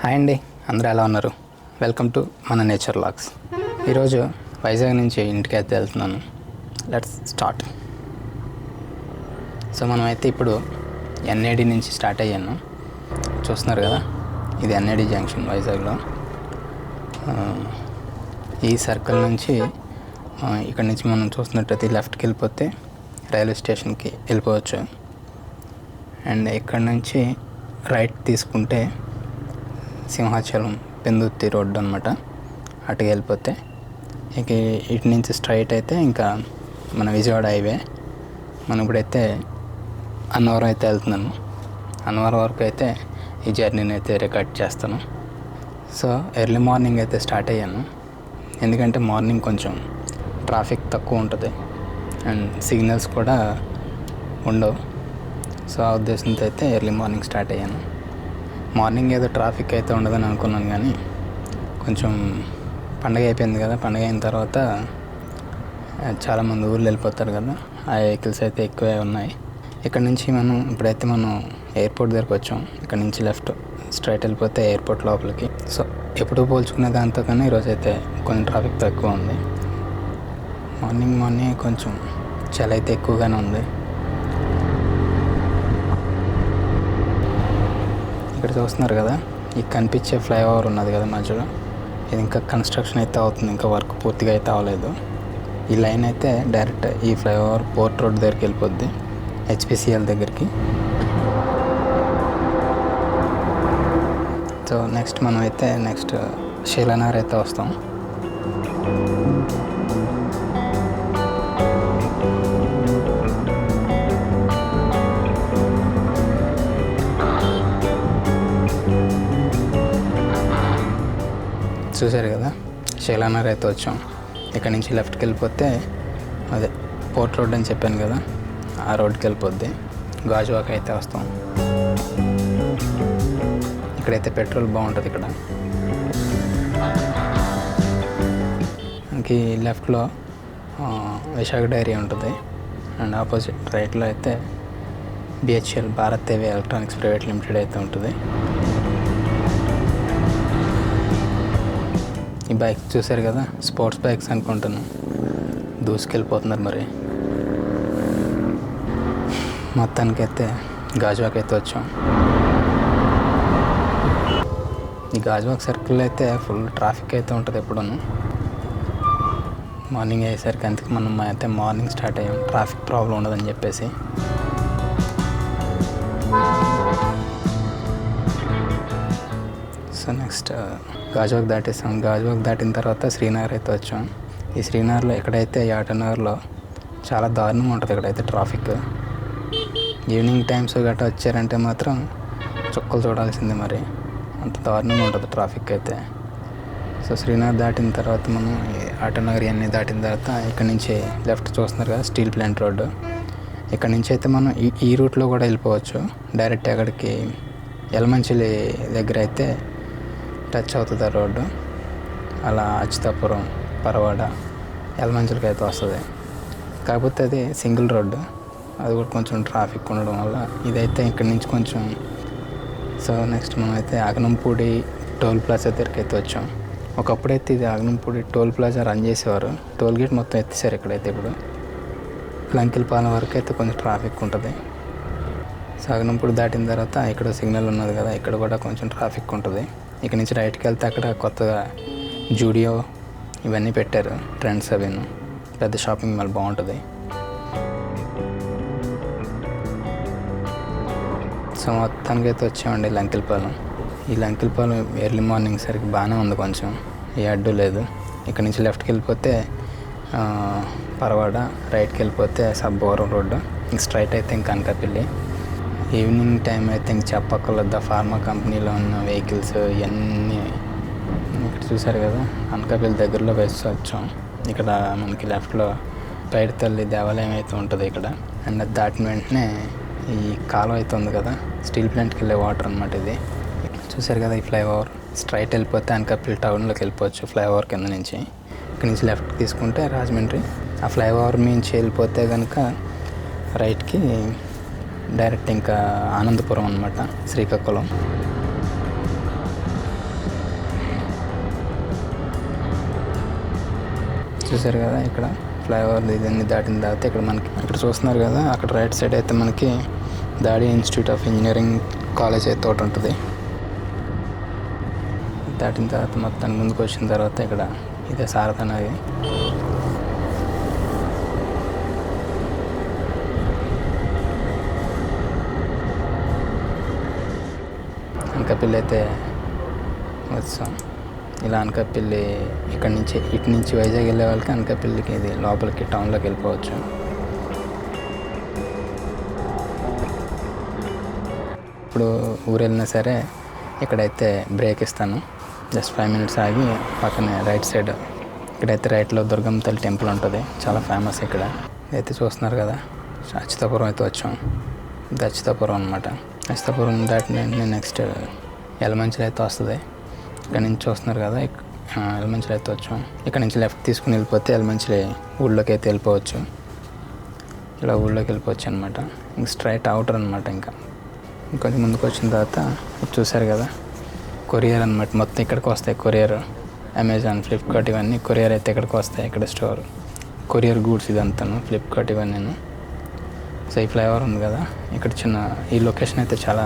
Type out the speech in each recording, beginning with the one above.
Hi అండి, అందరూ ఎలా ఉన్నారు? వెల్కమ్ టు మన నేచర్ లాగ్స్. ఈరోజు వైజాగ్ నుంచి ఇంటికి అయితే వెళ్తున్నాను. Let's start. సో మనమైతే ఇప్పుడు ఎన్ఏడి నుంచి స్టార్ట్ అయ్యాను. చూస్తున్నారు కదా, ఇది ఎన్ఏడి జంక్షన్ వైజాగ్లో. ఈ సర్కిల్ నుంచి ఇక్కడ నుంచి మనం చూస్తున్నట్టయితే లెఫ్ట్కి వెళ్ళిపోతే రైల్వే స్టేషన్కి వెళ్ళిపోవచ్చు. అండ్ ఇక్కడ నుంచి రైట్ తీసుకుంటే సింహాచలం పెందుర్తి రోడ్డు అనమాట. అటుకి వెళ్ళిపోతే ఇక ఇటు నుంచి స్ట్రైట్ అయితే ఇంకా మన విజయవాడ హైవే. మనం ఇప్పుడైతే అన్నవరం అయితే వెళ్తున్నాను. అన్నవరం వరకు అయితే ఈ జర్నీని అయితే రికార్డ్ చేస్తాను. సో ఎర్లీ మార్నింగ్ అయితే స్టార్ట్ అయ్యాను, ఎందుకంటే మార్నింగ్ కొంచెం ట్రాఫిక్ తక్కువ ఉంటుంది అండ్ సిగ్నల్స్ కూడా ఉండవు. సో ఆ ఉద్దేశంతో అయితే ఎర్లీ మార్నింగ్ స్టార్ట్ అయ్యాను. మార్నింగ్ ఏదో ట్రాఫిక్ అయితే ఉండదని అనుకున్నాను, కానీ కొంచెం పండగ అయిపోయింది కదా. పండగ అయిన తర్వాత చాలామంది ఊర్లు వెళ్ళిపోతారు కదా, ఆ వెహికల్స్ అయితే ఎక్కువే ఉన్నాయి. ఇక్కడ నుంచి ఇప్పుడైతే మనం ఎయిర్పోర్ట్ దగ్గరకు వచ్చాం. ఇక్కడ నుంచి లెఫ్ట్ స్ట్రైట్ వెళ్ళిపోతే ఎయిర్పోర్ట్ లోపలికి. సో ఎప్పుడు పోల్చుకునే దాంతో కానీ ఈరోజు అయితే కొంచెం ట్రాఫిక్ తక్కువ ఉంది. మార్నింగ్ కొంచెం చలి అయితే ఎక్కువగానే ఉంది. ఇక్కడ చూస్తున్నారు కదా, ఈ కనిపించే ఫ్లైఓవర్ ఉన్నది కదా మధ్యలో, ఇది ఇంకా కన్స్ట్రక్షన్ అయితే అవుతుంది, ఇంకా వర్క్ పూర్తిగా అయితే అవ్వలేదు. ఈ లైన్ అయితే డైరెక్ట్ ఈ ఫ్లైఓవర్ పోర్ట్ రోడ్ దగ్గరికి వెళ్ళిపోద్ది, హెచ్పిసిఎల్ దగ్గరికి. సో నెక్స్ట్ శీలానగర్ అయితే వస్తాం. చూసారు కదా, శైలానగర్ అయితే వచ్చాం. ఇక్కడ నుంచి లెఫ్ట్కి వెళ్ళిపోతే అదే పోర్ట్ రోడ్ అని చెప్పాను కదా, ఆ రోడ్కి వెళ్ళిపోద్ది. గాజువాక అయితే వస్తాం. ఇక్కడైతే పెట్రోల్ బాగుంటుంది. ఇక్కడ మనకి లెఫ్ట్లో విశాఖ డైరీ ఉంటుంది అండ్ ఆపోజిట్ రైట్లో అయితే BHEL Bharat heavy electronics private limited అయితే ఉంటుంది. ఈ బైక్ చూసారు కదా, స్పోర్ట్స్ బైక్స్ అనుకుంటున్నాను, దూసుకెళ్ళిపోతున్నారు. మరి మొత్తానికైతే గాజువాక్ అయితే వచ్చాం. ఈ గాజువాక్ సర్కిల్ అయితే ఫుల్ ట్రాఫిక్ అయితే ఉంటుంది ఎప్పుడూ. మార్నింగ్ అయ్యేసరికి అందుకే మనం అయితే మార్నింగ్ స్టార్ట్ అయ్యాం, ట్రాఫిక్ ప్రాబ్లం ఉండదని చెప్పేసి. So next Gajuwaka దాటేసాం. గాజువాక్ దాటిన తర్వాత శ్రీనగర్ అయితే వచ్చాం. ఈ శ్రీనగర్లో ఎక్కడైతే యాటనగర్లో చాలా దారుణంగా ఉంటుంది. ఇక్కడైతే ట్రాఫిక్ ఈవినింగ్ టైమ్స్ గట్రా వచ్చారంటే మాత్రం చుక్కలు చూడాల్సిందే, మరి అంత దారుణంగా ఉంటుంది ట్రాఫిక్ అయితే. సో శ్రీనగర్ దాటిన తర్వాత మనం ఆటోనగర్ అన్నీ దాటిన తర్వాత ఇక్కడ నుంచి లెఫ్ట్ చూస్తున్నారు కదా, స్టీల్ ప్లాంట్ రోడ్డు. ఇక్కడ నుంచి అయితే మనం ఈ రూట్లో కూడా వెళ్ళిపోవచ్చు. డైరెక్ట్ అక్కడికి యలమంచిలి దగ్గర అయితే టచ్ అవుతుంది ఆ రోడ్డు. అలా అచ్యుతాపురం, పరవాడ, యలమంచిలికి అయితే వస్తుంది. కాకపోతే అది సింగిల్ రోడ్డు, అది కూడా కొంచెం ట్రాఫిక్ ఉండడం వల్ల ఇదైతే ఇక్కడి నుంచి కొంచెం. సో నెక్స్ట్ మనం అయితే ఆగనంపూడి టోల్ ప్లాజా దగ్గరికి అయితే వచ్చాం. ఒకప్పుడైతే ఇది ఆగనంపూడి టోల్ ప్లాజా రన్ చేసేవారు, టోల్ గేట్ మొత్తం ఎత్తేసారు ఇక్కడైతే. ఇప్పుడు లంకిలపాలెం వరకు అయితే కొంచెం ట్రాఫిక్ ఉంటుంది. సో ఆగనంపూడి దాటిన తర్వాత ఇక్కడ సిగ్నల్ ఉన్నది కదా, ఇక్కడ కూడా కొంచెం ట్రాఫిక్ ఉంటుంది. ఇక్కడ నుంచి రైట్కి వెళ్తే అక్కడ కొత్తగా జూడియో ఇవన్నీ పెట్టారు, ట్రెండ్స్ అవిను, పెద్ద షాపింగ్ మాల్ బాగుంటుంది. సో మొత్తానికి అయితే వచ్చామండి లంకిలపాలెం. ఈ లంకిలపాలెం ఎర్లీ మార్నింగ్ సరికి బాగానే ఉంది, కొంచెం ఏ అడ్డు లేదు. ఇక్కడ నుంచి లెఫ్ట్కి వెళ్ళిపోతే పరవాడ, రైట్కి వెళ్ళిపోతే సబ్బవరం రోడ్డు, ఇంక స్ట్రైట్ అయితే ఇంక అనకాపల్లి. ఈవినింగ్ టైం అయితే ఇంక చెప్పక్కర్లేదు, ఫార్మా కంపెనీలో ఉన్న వెహికల్స్ ఇవన్నీ ఇక్కడ చూసారు కదా. అనకాపల్లి దగ్గరలో వేసి వచ్చాం. ఇక్కడ మనకి లెఫ్ట్లో పైడి తల్లి దేవాలయం అయితే ఉంటుంది ఇక్కడ. అండ్ అది దాటిన వెంటనే ఈ కాలువ అయితే ఉంది కదా, స్టీల్ ప్లాంట్కి వెళ్ళే వాటర్ అనమాట ఇది. చూసారు కదా, ఈ ఫ్లైఓవర్ స్ట్రైట్ వెళ్ళిపోతే అనకాపల్లి టౌన్లోకి వెళ్ళిపోవచ్చు ఫ్లైఓవర్ కింద నుంచి. ఇక్కడ నుంచి లెఫ్ట్ తీసుకుంటే రాజమండ్రి, ఆ ఫ్లైఓవర్ నుంచి వెళ్ళిపోతే కనుక రైట్కి డైరెక్ట్ ఇంకా ఆనందపురం అనమాట, శ్రీకాకుళం. చూసారు కదా ఇక్కడ ఫ్లైఓవర్ ఇదన్నీ దాటిన తర్వాత ఇక్కడ మనకి ఇక్కడ చూస్తున్నారు కదా అక్కడ రైట్ సైడ్ అయితే మనకి దాడి ఇన్స్టిట్యూట్ ఆఫ్ ఇంజనీరింగ్ కాలేజ్ అయితే ఒకటి ఉంటుంది. దాటిన తర్వాత మొత్తానికి ముందుకు వచ్చిన తర్వాత ఇక్కడ ఇదే శారదా నది. అనకాపల్లి అయితే వచ్చాం. ఇలా అనకాపల్లి ఇటు నుంచి వైజాగ్ వెళ్ళే వాళ్ళకి అనకాపల్లికి ఇది లోపలికి టౌన్లోకి వెళ్ళిపోవచ్చు. ఇప్పుడు ఊరు వెళ్ళినా సరే ఇక్కడైతే బ్రేక్ ఇస్తాను. జస్ట్ 5 minutes ఆగి పక్కనే రైట్ సైడ్ ఇక్కడైతే రైట్లో దుర్గమ్మ తల్లి టెంపుల్ ఉంటుంది, చాలా ఫేమస్. ఇక్కడ అయితే చూస్తున్నారు కదా అచ్యుతాపురం అయితే వచ్చాం. ఇది అచ్యుతాపురం అనమాట. అచ్యుతాపురం దాటిన నెక్స్ట్ యలమంచిలి అయితే వస్తుంది. ఇక్కడ నుంచి చూస్తున్నారు కదా యలమంచిలి అయితే వచ్చాం. ఇక్కడ నుంచి లెఫ్ట్ తీసుకుని వెళ్ళిపోతే యలమంచిలి ఊళ్ళోకి అయితే వెళ్ళిపోవచ్చు. ఇలా ఊళ్ళోకి వెళ్ళిపోవచ్చు అనమాట. ఇంక స్ట్రైట్ అవుటర్ అనమాట. ఇంకా ఇంకొంచెం ముందుకు వచ్చిన తర్వాత చూసారు కదా కొరియర్ అనమాట. మొత్తం ఇక్కడికి వస్తాయి కొరియర్. అమెజాన్, ఫ్లిప్కార్ట్ ఇవన్నీ కొరియర్ అయితే ఇక్కడికి వస్తాయి. ఇక్కడ స్టోర్ కొరియర్ గూడ్స్ ఇదంతాను, ఫ్లిప్కార్ట్ ఇవన్నీ. సో ఈ ఫ్లైఓవర్ ఉంది కదా ఇక్కడ ఈ లొకేషన్ అయితే చాలా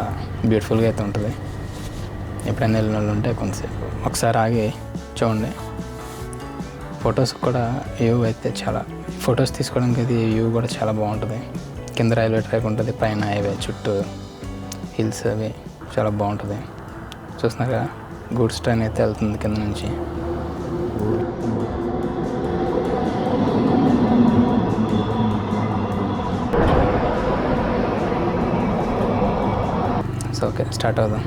బ్యూటిఫుల్గా అయితే ఉంటుంది. ఎప్పుడైనా వెళ్ళిన వాళ్ళు ఉంటే కొంతసేపు ఒకసారి ఆగి చూడండి. ఫొటోస్ కూడా వ్యూ అయితే చాలా ఫొటోస్ తీసుకోవడానికి అది వ్యూ కూడా చాలా బాగుంటుంది. కింద రైల్వే ట్రాక్ ఉంటుంది, పైన హైవే చుట్టూ హిల్స్ అవి చాలా బాగుంటుంది. చూస్తున్నారా గూడ్స్ ట్రైన్ అయితే వెళ్తుంది కింద నుంచి. సో ఓకే స్టార్ట్ అవుదాం.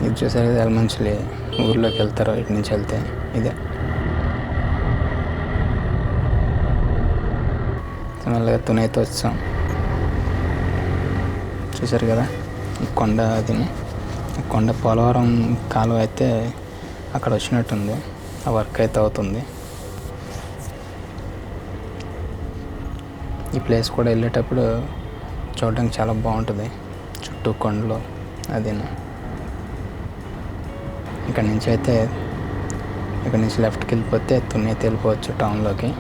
ఇది చూసారు కదా యలమంచిలి ఊర్లోకి వెళ్తారు ఇటు నుంచి వెళ్తే. ఇదే మళ్ళీ తుని అయితే వచ్చాం. చూసారు కదా కొండ, అది కొండ పోలవరం కాలువ అయితే అక్కడ వచ్చినట్టుంది. ఆ వర్క్ అయితే అవుతుంది. ఈ ప్లేస్ కూడా వెళ్ళేటప్పుడు చూడడానికి చాలా బాగుంటుంది. చుట్టూ కొండలు అది. ఇక్కడ నుంచి లెఫ్ట్కి వెళ్ళిపోతే తుని అయితే వెళ్ళిపోవచ్చు టౌన్లోకి.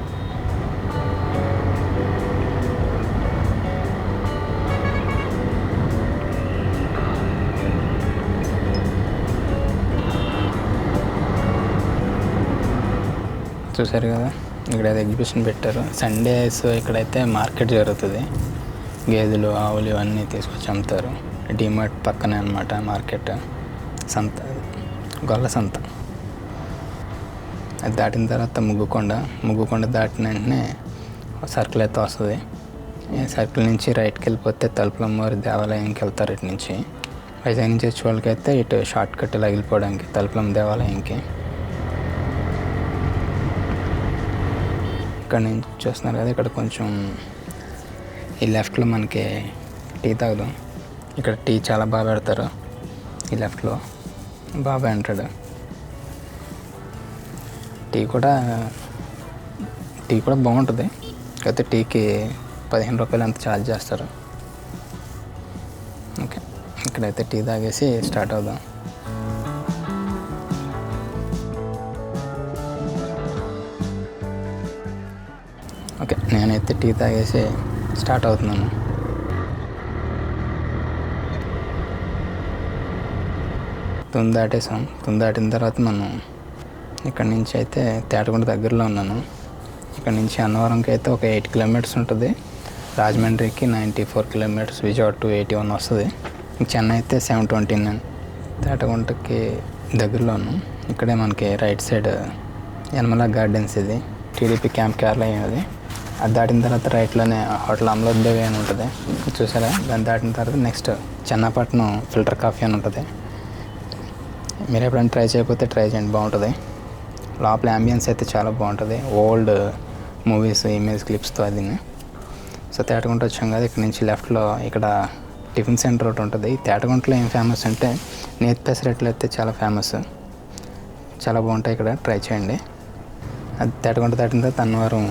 చూసారు కదా ఇక్కడైతే ఎగ్జిబిషన్ పెట్టారు. సండేస్ ఇక్కడైతే మార్కెట్ జరుగుతుంది. గేదెలు, ఆవులు ఇవన్నీ తీసుకొచ్చి అమ్ముతారు. డిమార్ట్ పక్కనే అనమాట మార్కెట్. సంత, గొల్ల సంత. అది దాటిన తర్వాత ముగ్గుకొండ దాటిన వెంటనే సర్కిల్ అయితే వస్తుంది. సర్కిల్ నుంచి రైట్కి వెళ్ళిపోతే తలుపులమ్మవారి దేవాలయంకి వెళ్తారు. ఇటు నుంచి వైజాగ్ నుంచి వచ్చే వాళ్ళకైతే ఇటు షార్ట్ కట్ ఇలా వెళ్ళిపోవడానికి తలుపులమ్మ దేవాలయంకి. ఇక్కడ నుంచి చూస్తున్నారు కదా ఇక్కడ కొంచెం ఈ లెఫ్ట్లో మనకి టీ తాగుదాం. ఇక్కడ టీ చాలా బాగా పెడతారు. ఈ లెఫ్ట్లో బాబాయ్ అంటాడు. టీ కూడా బాగుంటుంది. అయితే టీకి 15 రూపాయలు అంత ఛార్జ్ చేస్తారు. ఓకే ఇక్కడైతే టీ తాగేసి స్టార్ట్ అవుదాం. ఓకే నేనైతే టీ తాగేసి స్టార్ట్ అవుతున్నాను. తుని దాటేసాం. తుని దాటిన తర్వాత మనం ఇక్కడ నుంచి అయితే తేటగుంట దగ్గరలో ఉన్నాను. ఇక్కడ నుంచి అన్నవరంకి అయితే ఒక 8 kilometers ఉంటుంది. రాజమండ్రికి 94 kilometers, విజయవాడ 281 వస్తుంది. చెన్నై అయితే 729. తేటగుంటకి దగ్గరలో ఉన్నాం. ఇక్కడే మనకి రైట్ సైడ్ యనమల గార్డెన్స్, ఇది టీడీపీ క్యాంప్ కార్యాలయం. అది దాటిన తర్వాత రైట్లోనే హోటల్ అమలోద్దేవి అని ఉంటుంది. చూసారా దాన్ని దాటిన తర్వాత నెక్స్ట్ చెన్నపట్నం ఫిల్టర్ కాఫీ అని ఉంటుంది. మీరు ఎప్పుడైనా ట్రై చేయకపోతే ట్రై చేయండి, బాగుంటుంది. లోపల అంబియన్స్ అయితే చాలా బాగుంటుంది. ఓల్డ్ మూవీస్ ఇమేజ్ క్లిప్స్తో అది. సో తేటగుంట వచ్చాం కదా, ఇక్కడ నుంచి లెఫ్ట్లో ఇక్కడ టిఫిన్ సెంటర్ ఒకటి ఉంటుంది. తేటగుంటలో ఏం ఫేమస్ అంటే నేతి పెసరట్లు అయితే చాలా ఫేమస్, చాలా బాగుంటాయి. ఇక్కడ ట్రై చేయండి. అది తేటగుంట దాటిన తర్వాత అన్నవరం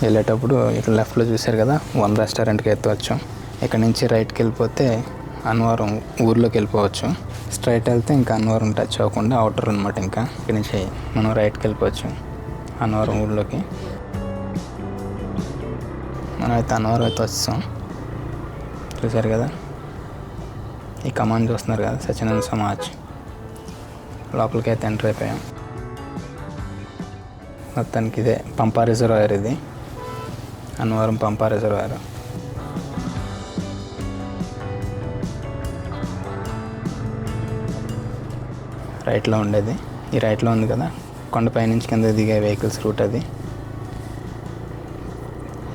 వెళ్ళేటప్పుడు ఇక్కడ లెఫ్ట్లో చూశారు కదా, వన్ రెస్టారెంట్కి అయితే వచ్చాం. ఇక్కడ నుంచి రైట్కి వెళ్ళిపోతే అన్నవరం ఊర్లోకి వెళ్ళిపోవచ్చు. స్ట్రైట్ వెళ్తే ఇంకా అన్నవరం టచ్ అవ్వకుండా అవుటర్ అనమాట. ఇంకా ఇక్కడ నుంచి మనం రైట్కి వెళ్ళిపోవచ్చు అన్నవరం ఊర్లోకి. మనం అయితే అన్నవరం అయితే వచ్చాం. చూసారు కదా, ఈ కమాండ్ చూస్తున్నారు కదా, సత్యనారాయణ సమాజ్. లోపలికి అయితే ఎంటర్ అయిపోయాం. మొత్తానికి ఇదే పంపా రిజర్వాయర్. ఇది అన్నవరం పంపా రిజర్వాయర్. రైట్లో ఉండేది, ఈ రైట్లో ఉంది కదా, కొండపై నుంచి కింద దిగే వెహికల్స్ రూట్ అది.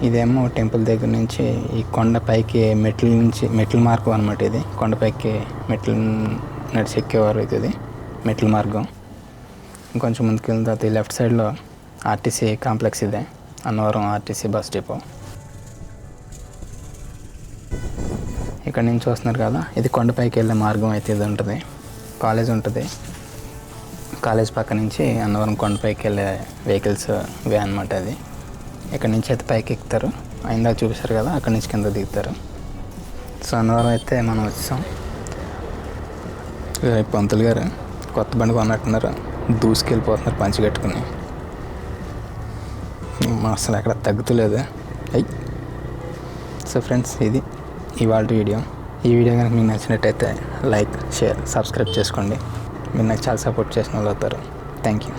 ఇదేమో టెంపుల్ దగ్గర నుంచి ఈ కొండపైకి మెట్ల మార్గం అనమాట. ఇది కొండపైకి మెట్లు నడిచి ఎక్కేవారు. ఇది మెట్ల మార్గం. ఇంకొంచెం ముందుకు వెళ్ళిన తర్వాత ఈ లెఫ్ట్ సైడ్లో ఆర్టీసీ కాంప్లెక్స్. ఇదే అన్నవరం ఆర్టీసీ బస్ డిపో. ఇక్కడ నుంచి చూస్తున్నారు కదా, ఇది కొండపైకి వెళ్ళే మార్గం అయితే ఇది ఉంటుంది. కాలేజ్ ఉంటుంది. కాలేజ్ పక్క నుంచి అన్నవరం కొండపైకి వెళ్ళే వెహికల్స్ వే అనమాట అది. ఇక్కడ నుంచి అయితే పైకి ఎక్కుతారు. అయిందా చూపిస్తారు కదా, అక్కడి నుంచి కింద దిగుతారు. సో అన్నవరం అయితే మనం వచ్చాం. పంతులు గారు కొత్త బండి కొన్నట్టున్నారు, దూసుకెళ్ళిపోతున్నారు పంచి కట్టుకుని. అసలు ఎక్కడ తగ్గుతలేదు. సో ఫ్రెండ్స్, ఇది ఇవాళ వీడియో. ఈ వీడియో కనుక మీకు నచ్చినట్టయితే లైక్, షేర్, సబ్స్క్రైబ్ చేసుకోండి. మీరు నాకు చాలా సపోర్ట్ చేసిన వాళ్ళు అవుతారు. Thank you.